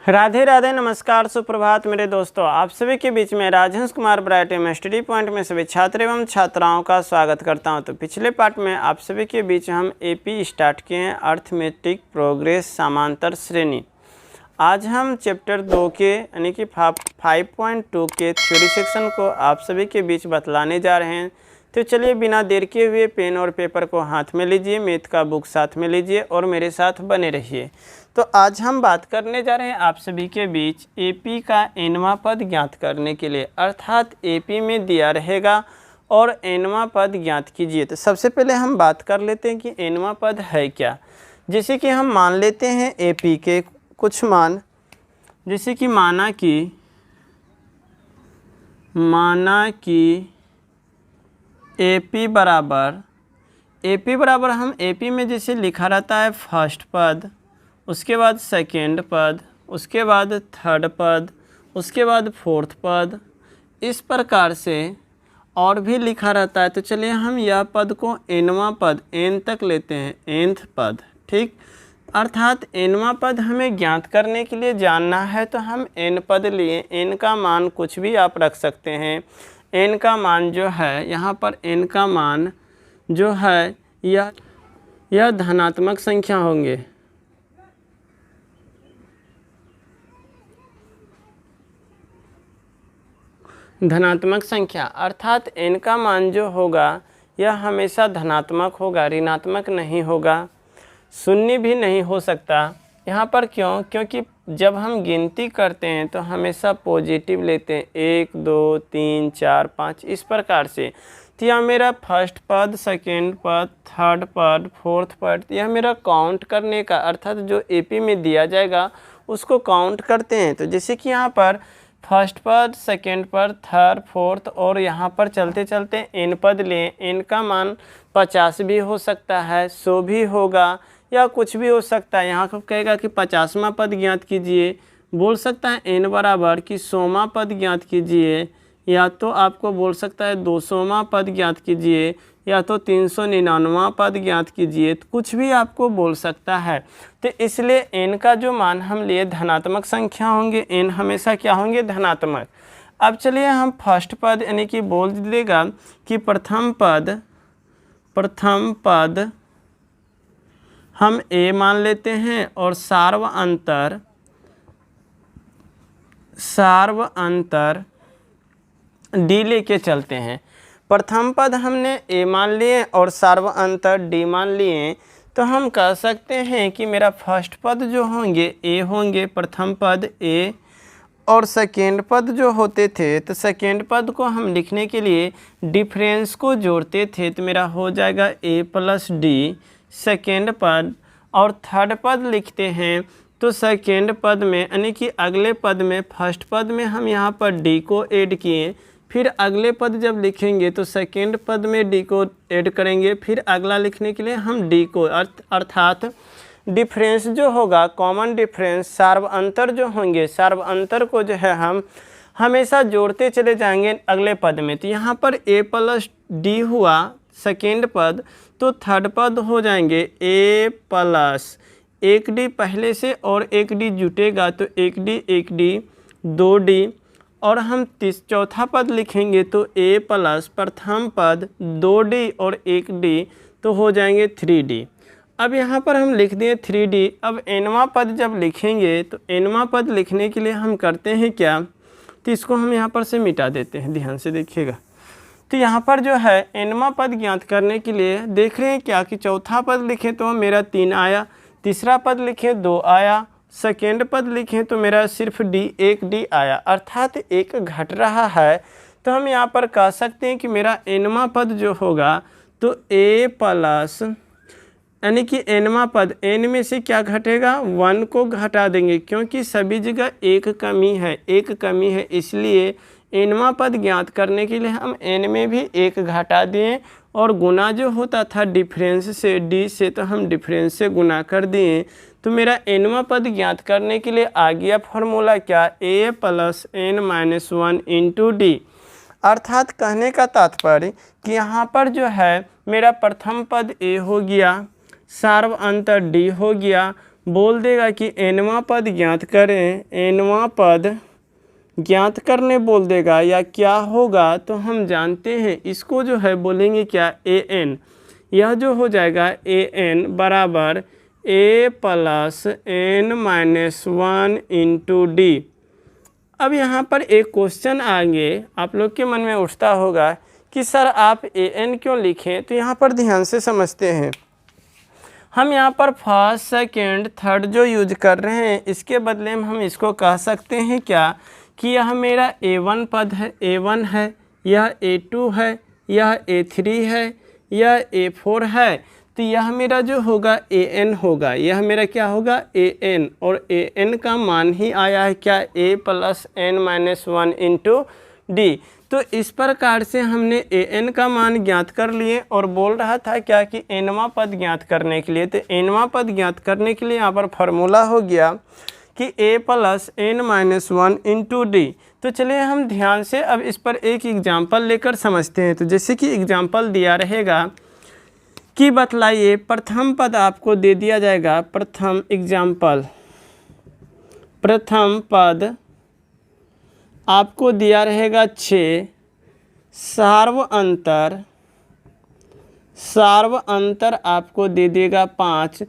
राधे राधे, नमस्कार, सुप्रभात मेरे दोस्तों। आप सभी के बीच में राजहंस कुमार वैरायटी में स्टडी पॉइंट में सभी छात्र एवं छात्राओं का स्वागत करता हूं। तो पिछले पार्ट में आप सभी के बीच हम एपी स्टार्ट किए हैं, अर्थमेटिक प्रोग्रेस समांतर श्रेणी। आज हम चैप्टर 2 के यानी कि 5.2 के थ्योरी सेक्शन को आप सभी के बीच बतलाने जा रहे हैं। तो चलिए बिना देर किए हुए पेन और पेपर को हाथ में लीजिए, मैथ का बुक साथ में लीजिए और मेरे साथ बने रहिए। तो आज हम बात करने जा रहे हैं आप सभी के बीच एपी का एनवां पद ज्ञात करने के लिए, अर्थात एपी में दिया रहेगा और एनवां पद ज्ञात कीजिए। तो सबसे पहले हम बात कर लेते हैं कि एनवां पद है क्या। जैसे कि हम मान लेते हैं एपी के कुछ मान, जैसे कि माना कि एपी बराबर हम एपी में जैसे लिखा रहता है फर्स्ट पद, उसके बाद सेकेंड पद, उसके बाद थर्ड पद, उसके बाद फोर्थ पद, इस प्रकार से और भी लिखा रहता है। तो चलिए हम यह पद को एनवां पद एन तक लेते हैं, एनथ पद, ठीक। अर्थात एनवां पद हमें ज्ञात करने के लिए जानना है तो हम एन पद लिए। एन का मान कुछ भी आप रख सकते हैं। एन का मान जो है यहाँ पर एन का मान जो है यह धनात्मक संख्या होंगे। धनात्मक संख्या अर्थात एन का मान जो होगा यह हमेशा धनात्मक होगा, ऋणात्मक नहीं होगा, शून्य भी नहीं हो सकता। यहाँ पर क्यों? क्योंकि जब हम गिनती करते हैं तो हमेशा पॉजिटिव लेते हैं, 1 2 3 4 5 इस प्रकार से। तो यह मेरा फर्स्ट पद, सेकेंड पद, थर्ड पद, फोर्थ पद, यह मेरा काउंट करने का, अर्थात जो एपी में दिया जाएगा उसको काउंट करते हैं। तो जैसे कि यहाँ पर फर्स्ट पद, सेकेंड पद, थर्ड, फोर्थ और यहाँ पर चलते चलते एन पद लें। एन का मान 50 भी हो सकता है, 100 भी होगा या कुछ भी हो सकता है। यहाँ को कहेगा कि 50वां पद ज्ञात कीजिए, बोल सकता है एन बराबर कि 100वां पद ज्ञात कीजिए, या तो आपको बोल सकता है 200वां पद ज्ञात कीजिए, या तो 399वां पद ज्ञात कीजिए, तो कुछ भी आपको बोल सकता है। तो इसलिए एन का जो मान हम लिए धनात्मक संख्या होंगे, एन हमेशा क्या होंगे? धनात्मक। अब चलिए हम फर्स्ट पद यानी कि बोल देगा कि प्रथम पद हम ए मान लेते हैं और सार्व अंतर डी लेके चलते हैं। प्रथम पद हमने ए मान लिए और सार्व अंतर डी मान लिए, तो हम कह सकते हैं कि मेरा फर्स्ट पद जो होंगे ए होंगे, प्रथम पद ए, और सेकेंड पद जो होते थे तो सेकेंड पद को हम लिखने के लिए डिफरेंस को जोड़ते थे, तो मेरा हो जाएगा ए प्लस डी सेकेंड पद। और थर्ड पद लिखते हैं तो सेकेंड पद में यानी कि अगले पद में, फर्स्ट पद में हम यहाँ पर डी को ऐड किए, फिर अगले पद जब लिखेंगे तो सेकेंड पद में डी को ऐड करेंगे, फिर अगला लिखने के लिए हम डी को, अर्थात डिफरेंस जो होगा, कॉमन डिफरेंस, सार्व अंतर जो होंगे, सार्व अंतर को जो है हम हमेशा जोड़ते चले जाएंगे अगले पद में। तो यहाँ पर ए प्लस डी हुआ सेकेंड पद, तो थर्ड पद हो जाएंगे ए प्लस एक डी पहले से और एक डी जुटेगा तो एक डी 2 डी, और हम चौथा पद लिखेंगे तो ए प्लस प्रथम पद 2 डी और 1 डी, तो हो जाएंगे 3 डी। अब यहाँ पर हम लिख दिए 3 डी। अब एनवां पद जब लिखेंगे तो एनवां पद लिखने के लिए हम करते हैं क्या? तो इसको हम यहाँ पर से मिटा देते हैं, ध्यान से देखिएगा। तो यहाँ पर जो है एनवां पद ज्ञात करने के लिए देख रहे हैं क्या कि चौथा पद लिखें तो मेरा 3 आया, तीसरा पद लिखें 2 आया, सेकेंड पद लिखें तो मेरा सिर्फ एक डी आया, अर्थात एक घट रहा है। तो हम यहाँ पर कह सकते हैं कि मेरा एनवां पद जो होगा तो ए प्लस यानी कि एनवां पद, एन में से क्या घटेगा? 1 को घटा देंगे, क्योंकि सभी जगह एक कमी है, इसलिए एनवां पद ज्ञात करने के लिए हम एन में भी 1 घटा दिए, और गुना जो होता था डिफरेंस से, डी से, तो हम डिफरेंस से गुना कर दिए। तो मेरा एनवां पद ज्ञात करने के लिए आ गया फॉर्मूला क्या? A plus n minus 1 into d. अर्थात कहने का तात्पर्य कि यहाँ पर जो है मेरा प्रथम पद ए हो गया, सार्व अंतर डी हो गया, बोल देगा कि nवां पद ज्ञात करें, nवां पद ज्ञात करने बोल देगा या क्या होगा, तो हम जानते हैं इसको जो है बोलेंगे क्या, an। यह जो हो जाएगा an बराबर a plus n-1 into D. अब यहाँ पर एक क्वेश्चन आगे आप लोग के मन में उठता होगा कि सर आप an क्यों लिखें, तो यहाँ पर ध्यान से समझते हैं। हम यहाँ पर फर्स्ट सेकेंड थर्ड जो यूज कर रहे हैं, इसके बदले में हम इसको कह सकते हैं क्या कि यह मेरा a1 पद है, a1 है, यह a2 है, यह a3 है, यह a4 है, तो यह मेरा जो होगा an होगा, यह मेरा क्या होगा an, और an का मान ही आया है क्या, a plus n-1 into D. तो इस प्रकार से हमने an का मान ज्ञात कर लिए और बोल रहा था क्या कि nवां पद ज्ञात करने के लिए, तो nवां पद ज्ञात करने के लिए यहाँ पर फार्मूला हो गया कि a plus n-1 into D. तो चलिए हम ध्यान से अब इस पर एक एग्जाम्पल लेकर समझते हैं। तो जैसे कि एग्जाम्पल दिया रहेगा कि बतलाइए, प्रथम पद आपको दे दिया जाएगा, प्रथम एग्जाम्पल, प्रथम पद आपको दिया रहेगा 6, सार्व अंतर आपको दे देगा 5,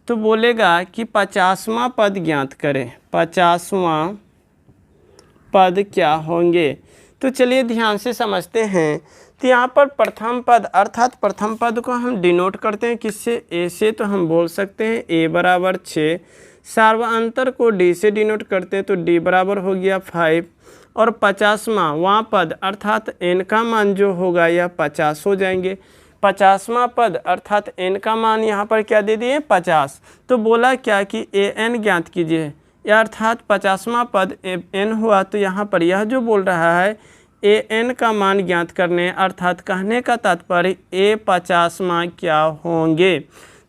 तो बोलेगा कि 50वां पद ज्ञात करें, 50वां पद क्या होंगे। तो चलिए ध्यान से समझते हैं। तो यहाँ पर प्रथम पद अर्थात प्रथम पद को हम डिनोट करते हैं किससे, a से, तो हम बोल सकते हैं a बराबर 6, सार्वअंतर को d से डिनोट करते हैं तो d बराबर हो गया 5, और 50वां पद अर्थात n का मान जो होगा यह 50 हो जाएंगे। 50वां पद अर्थात n का मान यहाँ पर क्या दे दिए 50, तो बोला क्या कि an ज्ञात कीजिए, या अर्थात 50वां पद n हुआ, तो यहाँ पर यह जो बोल रहा है an का मान ज्ञात करने, अर्थात कहने का तात्पर्य a 50वां क्या होंगे।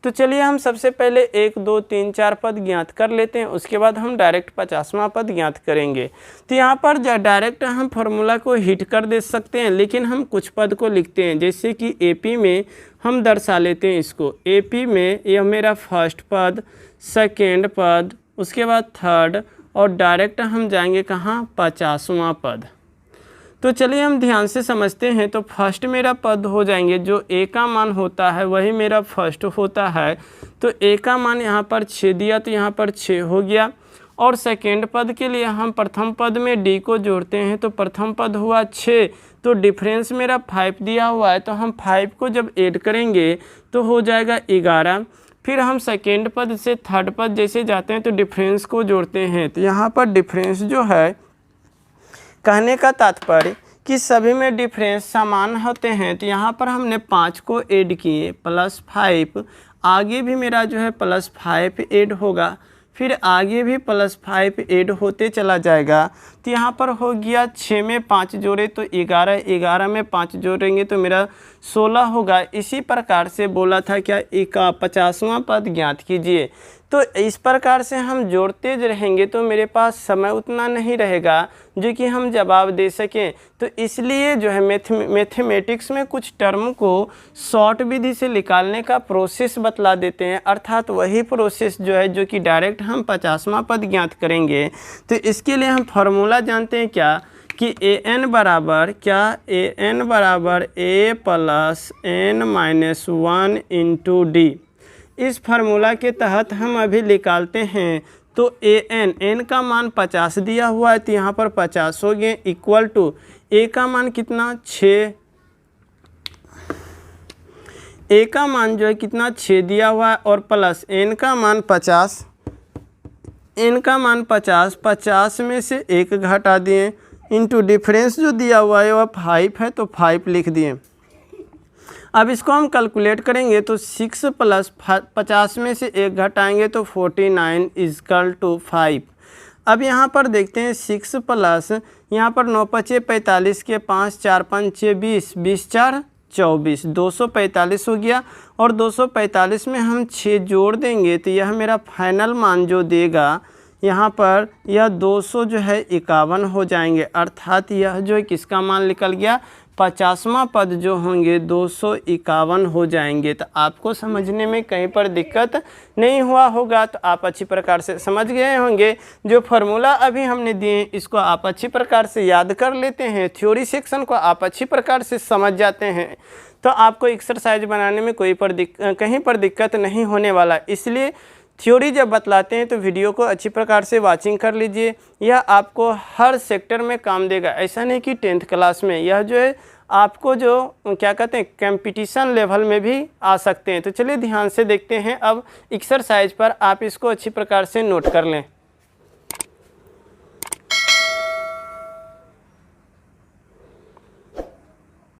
तो चलिए हम सबसे पहले 1 2 3 4 पद ज्ञात कर लेते हैं, उसके बाद हम डायरेक्ट 50वां पद ज्ञात करेंगे। तो यहाँ पर डायरेक्ट हम फार्मूला को हिट कर दे सकते हैं, लेकिन हम कुछ पद को लिखते हैं, जैसे कि AP में हम दर्शा लेते हैं इसको। AP में यह मेरा फर्स्ट पद, सेकेंड पद, उसके बाद थर्ड, और डायरेक्ट हम जाएंगे कहाँ 50वां पद। तो चलिए हम ध्यान से समझते हैं। तो फर्स्ट मेरा पद हो जाएंगे, जो a का मान होता है वही मेरा फर्स्ट होता है, तो a का मान यहाँ पर 6 दिया, तो यहाँ पर 6 हो गया। और सेकेंड पद के लिए हम प्रथम पद में d को जोड़ते हैं, तो प्रथम पद हुआ 6, तो डिफरेंस मेरा 5 दिया हुआ है, तो हम 5 को जब ऐड करेंगे तो हो जाएगा 11। फिर हम सेकेंड पद से थर्ड पद जैसे जाते हैं तो डिफरेंस को जोड़ते हैं, तो यहाँ पर डिफरेंस जो है, कहने का तात्पर्य कि सभी में डिफरेंस समान होते हैं, तो यहाँ पर हमने 5 को ऐड किए प्लस 5, आगे भी मेरा जो है प्लस 5 ऐड होगा, फिर आगे भी प्लस 5 ऐड होते चला जाएगा। तो यहाँ पर हो गया 6 में 5 जोड़े तो 11, 11 में 5 जोड़ेंगे तो मेरा 16 होगा। इसी प्रकार से बोला था क्या 50वां पद ज्ञात कीजिए। तो इस प्रकार से हम जोड़ते रहेंगे तो मेरे पास समय उतना नहीं रहेगा जो कि हम जवाब दे सकें। तो इसलिए जो है मैथमेटिक्स में कुछ टर्म को शॉर्ट विधि से निकालने का प्रोसेस बतला देते हैं, अर्थात वही प्रोसेस जो है जो कि डायरेक्ट हम 50वां पद ज्ञात करेंगे। तो इसके लिए हम फार्मूला जानते हैं क्या कि an बराबर क्या, an बराबर a plus n-1 into D. इस फार्मूला के तहत हम अभी निकालते हैं। तो n का मान 50 दिया हुआ है, तो यहाँ पर 50 हो गए, इक्वल टू a का मान कितना 6, a का मान जो है कितना 6 दिया हुआ है, और प्लस n का मान 50, n का मान 50, 50 में से 1 घटा दिए, इंटू डिफरेंस जो दिया हुआ है वह 5 है तो 5 लिख दिए। अब इसको हम कैलकुलेट करेंगे तो 6 प्लस 50 में से 1 घटाएंगे तो 49 इजकल टू 5। अब यहाँ पर देखते हैं 6 प्लस, यहाँ पर 9 पचे 45 के 5, 4 5 20, 20 4 24, 245 हो गया। और 245 में हम 6 जोड़ देंगे तो यह मेरा फाइनल मान जो देगा यहाँ पर यह 200 जो है 51 हो जाएंगे, अर्थात यह जो है किसका मान निकल गया, 50वां पद जो होंगे 251 हो जाएंगे। तो आपको समझने में कहीं पर दिक्कत नहीं हुआ होगा, तो आप अच्छी प्रकार से समझ गए होंगे। जो फार्मूला अभी हमने दिए इसको आप अच्छी प्रकार से याद कर लेते हैं, थ्योरी सेक्शन को आप अच्छी प्रकार से समझ जाते हैं, तो आपको एक्सरसाइज बनाने में कहीं पर दिक्कत नहीं होने वाला। इसलिए थ्योरी जब बतलाते हैं तो वीडियो को अच्छी प्रकार से वाचिंग कर लीजिए, यह आपको हर सेक्टर में काम देगा। ऐसा नहीं कि 10th क्लास में, यह जो है आपको जो क्या कहते हैं कंपटीशन लेवल में भी आ सकते हैं। तो चलिए ध्यान से देखते हैं अब एक्सरसाइज पर, आप इसको अच्छी प्रकार से नोट कर लें।